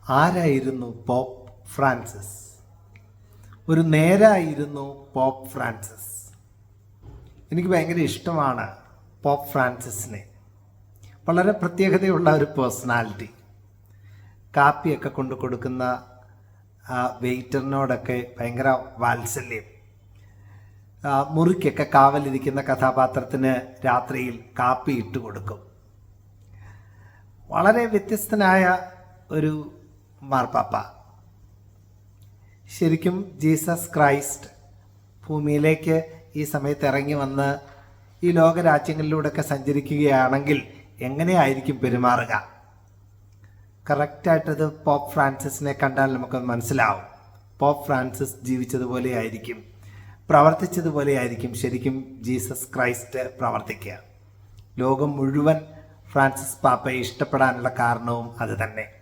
ആരായിരുന്നു pop Francis? ഒരു നേരായിരുന്നു pop Francis. എനിക്ക് ഭയങ്കര ഇഷ്ടമാണ് പോപ്പ് ഫ്രാൻസിസിനെ. വളരെ പ്രത്യേകതയുള്ള ഒരു പേഴ്സണാലിറ്റി. കാപ്പിയൊക്കെ കൊണ്ടു കൊടുക്കുന്ന വെയിറ്ററിനോടൊക്കെ ഭയങ്കര വാത്സല്യം. മുറിക്കൊക്കെ കാവലിരിക്കുന്ന കഥാപാത്രത്തിന് രാത്രിയിൽ കാപ്പി ഇട്ട് കൊടുക്കും. വളരെ വ്യത്യസ്തനായ ഒരു മാർപ്പാപ്പ. ശരിക്കും ജീസസ് ക്രൈസ്റ്റ് ഭൂമിയിലേക്ക് ഈ സമയത്ത് ഇറങ്ങി വന്ന് ഈ ലോകരാജ്യങ്ങളിലൂടെയൊക്കെ സഞ്ചരിക്കുകയാണെങ്കിൽ എങ്ങനെയായിരിക്കും പെരുമാറുക? കറക്റ്റായിട്ടത് പോപ്പ് ഫ്രാൻസിസിനെ കണ്ടാൽ നമുക്ക് മനസ്സിലാവും. പോപ്പ് ഫ്രാൻസിസ് ജീവിച്ചതുപോലെ ആയിരിക്കും, പ്രവർത്തിച്ചതുപോലെ ആയിരിക്കും ശരിക്കും ജീസസ് ക്രൈസ്റ്റ് പ്രവർത്തിക്കുക. ലോകം മുഴുവൻ ഫ്രാൻസിസ് പാപ്പയെ ഇഷ്ടപ്പെടാനുള്ള കാരണവും അത് തന്നെ.